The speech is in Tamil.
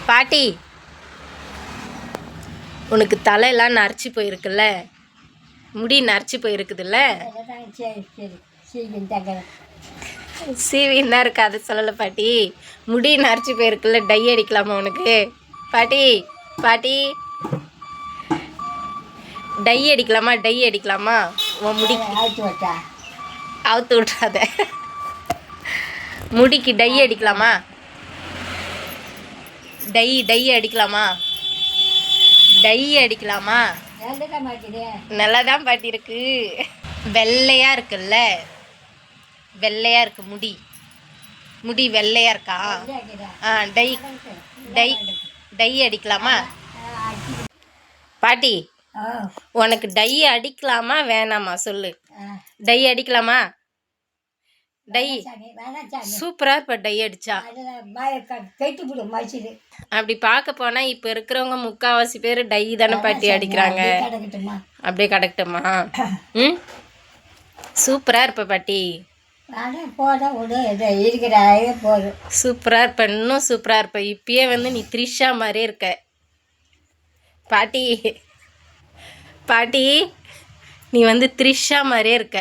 பாட்டி, உனக்கு தலையெல்லாம் நரைச்சி போயிருக்குல்ல, முடி நரைச்சி போயிருக்குதுல்ல, சீவின்னு தான் இருக்கு. அதை சொல்லலை பாட்டி, முடி நரைச்சி போயிருக்குல்ல, டை அடிக்கலாமா உனக்கு? பாட்டி பாட்டி, டை அடிக்கலாமா? டை அடிக்கலாமா? உன் முடி அவுத்து விட்றாத. முடிக்கு டை அடிக்கலாமா? டை அடிக்கலாமா? டை அடிக்கலாமா? நல்லா தான் பாட்டி இருக்கு. வெள்ளையா இருக்குல்ல, வெள்ளையா இருக்கு முடி. முடி வெள்ளையா இருக்கா? டை டை டை அடிக்கலாமா? பாட்டி, உனக்கு டை அடிக்கலாமா வேணாமா சொல்லு. டை அடிக்கலாமா? டை சூப்பராக இப்போ டை அடிச்சா. அப்படி பார்க்க போனால் இப்போ இருக்கிறவங்க முக்கால்வாசி பேர் டை தானே பாட்டி அடிக்கிறாங்க. அப்படியே கிடக்கட்டுமா? ம், சூப்பராக இருப்ப பாட்டி. சூப்பராக இருப்ப, இன்னும் சூப்பராக இருப்ப. இப்பயே வந்து நீ த்ரிஷா மாதிரியே இருக்க பாட்டி. பாட்டி, நீ வந்து த்ரிஷா மாதிரியே இருக்க.